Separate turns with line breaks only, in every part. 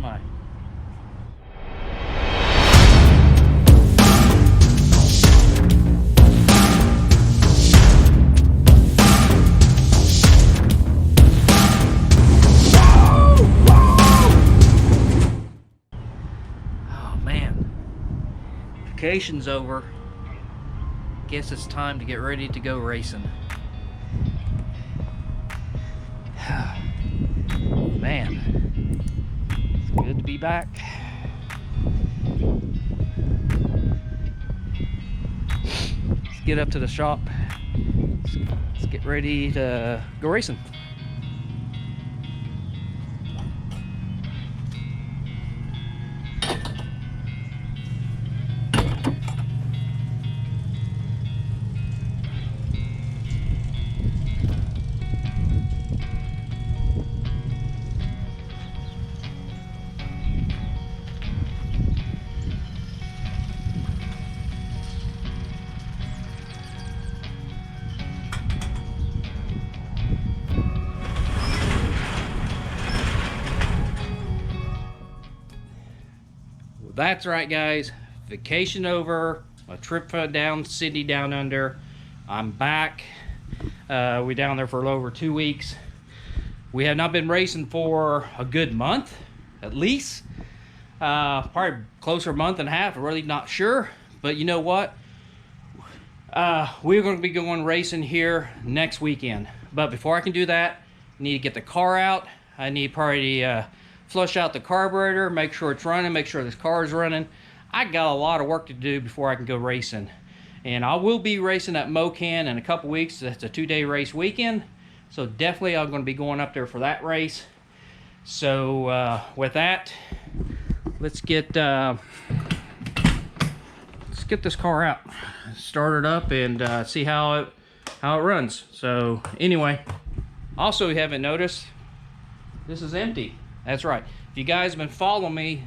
Bye. Oh man, vacation's over. Guess it's time to get ready to go racing. Man, it's good to be back. Let's get up to the shop. Let's get ready to go racing. That's right, guys. Vacation over. A trip down Sydney down under. I'm back. We down there for a little over 2 weeks. We have not been racing for a good month, at least. Probably closer a month and a half. I'm really not sure. But you know what? We're going to be going racing here next weekend. But before I can do that, I need to get the car out. I need probably flush out the carburetor, make sure it's running, make sure this car is running. I got a lot of work to do before I can go racing. And I will be racing at Mocan in a couple weeks. That's a 2-day race weekend. So definitely I'm going to be going up there for that race. So with that, let's get this car out, start it up, and see how it runs. So anyway, also, you haven't noticed, this is empty. That's right. If you guys have been following me,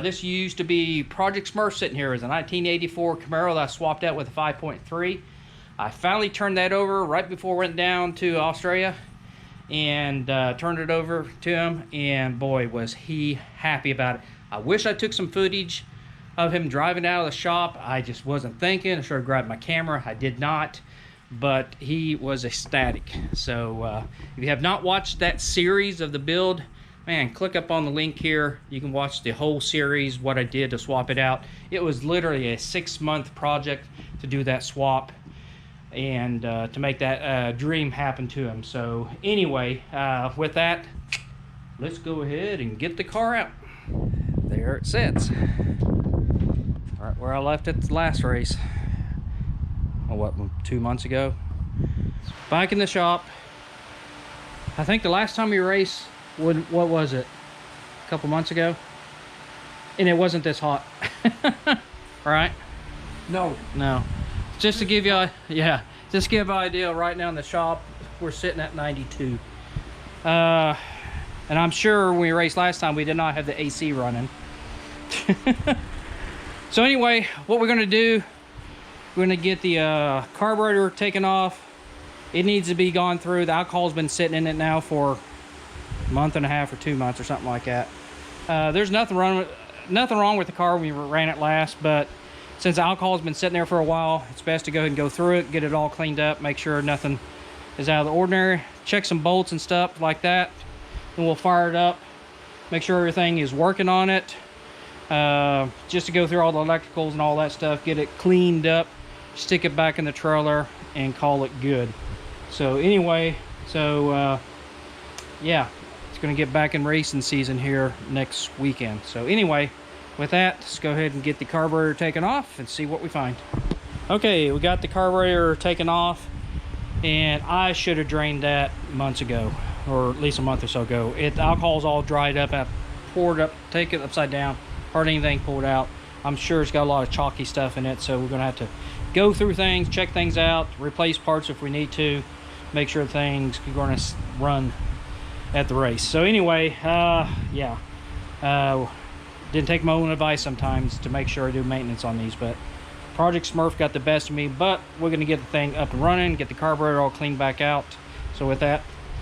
this used to be Project Smurf sitting here. It was a 1984 Camaro that I swapped out with a 5.3. I finally turned that over right before I went down to Australia and turned it over to him, and boy, was he happy about it. I wish I took some footage of him driving out of the shop. I just wasn't thinking. I should have grabbed my camera. I did not, but he was ecstatic. So if you have not watched that series of the build, man, click up on the link here. You can watch the whole series, what I did to swap it out. It was literally a 6-month project to do that swap and to make that dream happen to him. So anyway, with that, let's go ahead and get the car out. There it sits. Right where I left it the last race. Oh, what, 2 months ago? Back in the shop. I think the last time we raced, what was it? A couple months ago? And it wasn't this hot. Right?
No.
Just to give you a, just to give you an idea, right now in the shop, we're sitting at 92. And I'm sure when we raced last time, we did not have the AC running. So anyway, what we're gonna do, we're gonna get the carburetor taken off. It needs to be gone through. The alcohol's been sitting in it now for a month and a half or 2 months or something like that. There's nothing wrong with the car when we ran it last, but since the alcohol's been sitting there for a while, it's best to go ahead and go through it, get it all cleaned up, make sure nothing is out of the ordinary, check some bolts and stuff like that, and we'll fire it up, make sure everything is working on it, just to go through all the electricals and all that stuff, get it cleaned up, stick it back in the trailer, and call it good. So anyway, yeah, it's going to get back in racing season here next weekend. So anyway, with that, let's go ahead and get the carburetor taken off and see what we find. Okay, we got the carburetor taken off, and I should have drained that months ago, or at least a month or so ago. The alcohol's all dried up. I poured up, take it upside down, hardly anything pulled out. I'm sure it's got a lot of chalky stuff in it, so we're going to have to go through things, check things out, replace parts if we need to, make sure things are going to run at the race. So anyway, didn't take my own advice sometimes to make sure I do maintenance on these, but Project Smurf got the best of me. But we're going to get the thing up and running, get the carburetor all cleaned back out. So with that,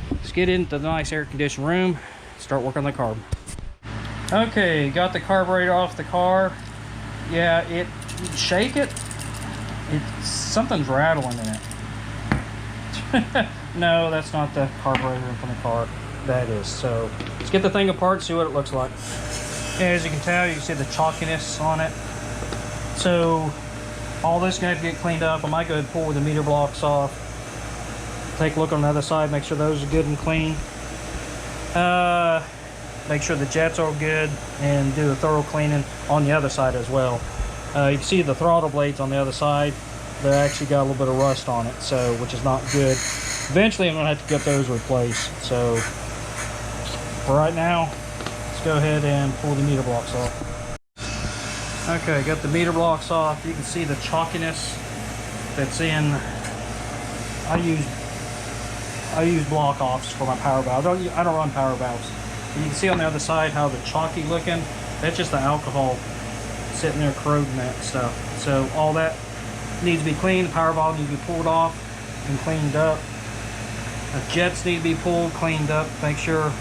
let's get into the nice air conditioned room, start working on the carb. Okay, got the carburetor off the car. Yeah, it shake it. Something's rattling in it. No, that's not the carburetor from the car. That is. So let's get the thing apart and see what it looks like. Okay, as you can tell, you can see the chalkiness on it. So all this is going to have to get cleaned up. I might go ahead and pull the meter blocks off. Take a look on the other side, make sure those are good and clean. Make sure the jets are good, and do a thorough cleaning on the other side as well. You can see the throttle blades on the other side. They actually got a little bit of rust on it, so which is not good. Eventually I'm going to have to get those replaced. So for right now, let's go ahead and pull the meter blocks off. Okay, got the meter blocks off. You can see the chalkiness that's in. I use block offs for my power valve. I don't run power valves. You can see on the other side how the chalky looking. That's just the alcohol sitting there corroding that stuff. So all that needs to be cleaned. The power valve needs to be pulled off and cleaned up. The jets need to be pulled, cleaned up. Make sure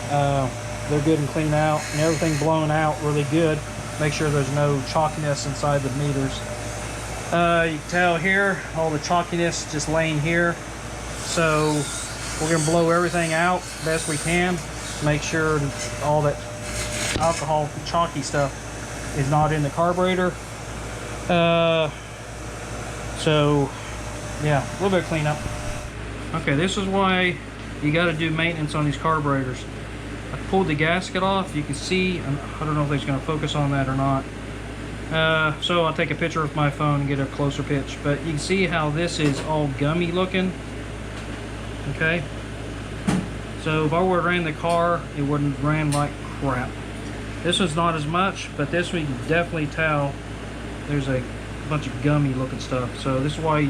they're good and cleaned out, and everything blown out really good. Make sure there's no chalkiness inside the meters. You can tell here all the chalkiness just laying here. So we're going to blow everything out best we can. Make sure that all that alcohol chalky stuff is not in the carburetor. So yeah, a little bit of cleanup. Okay, this is why you got to do maintenance on these carburetors. I pulled the gasket off. You can see, I don't know if it's going to focus on that or not. So I'll take a picture with my phone and get a closer pitch. But you can see how this is all gummy looking. Okay, so if I were to ran the car, it wouldn't ran like crap. This one's not as much, but this one you can definitely tell there's a bunch of gummy looking stuff. So this is why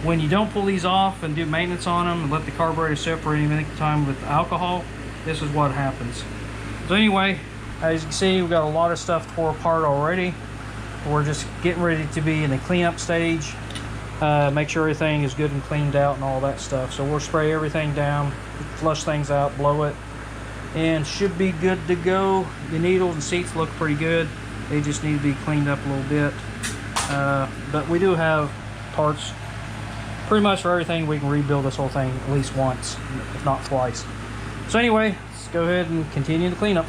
when you don't pull these off and do maintenance on them and let the carburetor sit for any time with alcohol, this is what happens. So anyway, as you can see, we've got a lot of stuff tore apart already. We're just getting ready to be in the cleanup stage. Make sure everything is good and cleaned out and all that stuff. So we'll spray everything down, flush things out, blow it, and should be good to go. The needles and seats look pretty good. They just need to be cleaned up a little bit. But we do have parts pretty much for everything. We can rebuild this whole thing at least once, if not twice. So anyway, let's go ahead and continue the cleanup.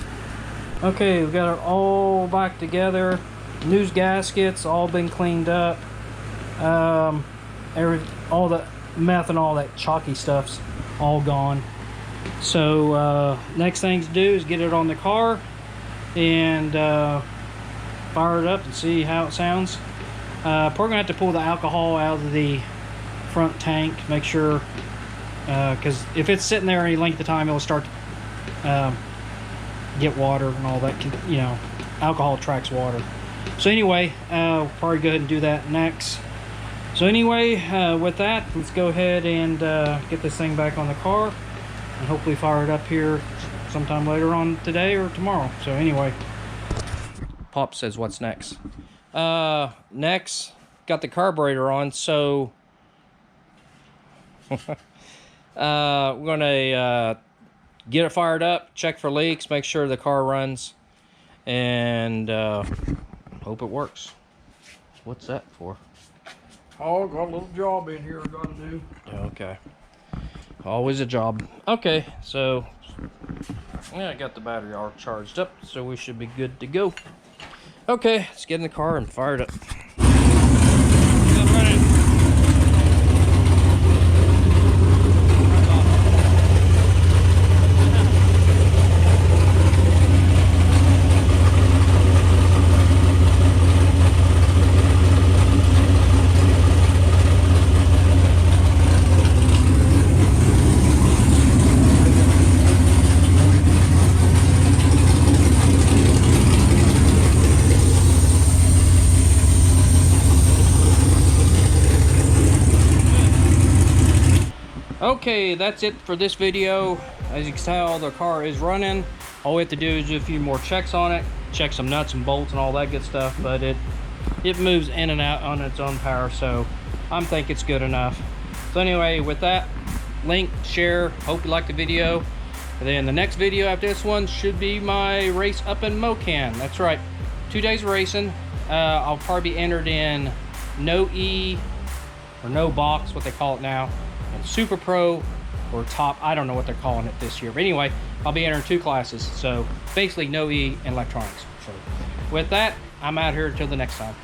Okay, we've got it all back together. New gaskets, all been cleaned up. All the meth and all that chalky stuff's all gone. So next thing to do is get it on the car and fire it up and see how it sounds. We're gonna have to pull the alcohol out of the front tank, make sure, because if it's sitting there any length of time, it'll start to get water and all that. You know, alcohol attracts water. So anyway, we'll probably go ahead and do that next. So anyway, with that, let's go ahead and get this thing back on the car and hopefully fire it up here sometime later on today or tomorrow. So anyway, Pop says what's next. Next, got the carburetor on, so we're gonna get it fired up, check for leaks, make sure the car runs, and hope it works. What's that for?
Oh, got a little job in here I gotta do.
Okay. Always a job. Okay, so yeah, I got the battery all charged up, so we should be good to go. Okay, let's get in the car and fire it up. Okay, that's it for this video. As you can tell, the car is running. All we have to do is do a few more checks on it, check some nuts and bolts and all that good stuff, but it moves in and out on its own power, so I'm thinking it's good enough. So anyway, with that, link, share, hope you liked the video. And then the next video after this one should be my race up in Mocan. That's right, 2 days racing. I'll probably be entered in no E or no box, what they call it now, and Super Pro or top. I don't know what they're calling it this year, but anyway, I'll be entering 2 classes. So basically no E and electronics. So with that, I'm out here until the next time.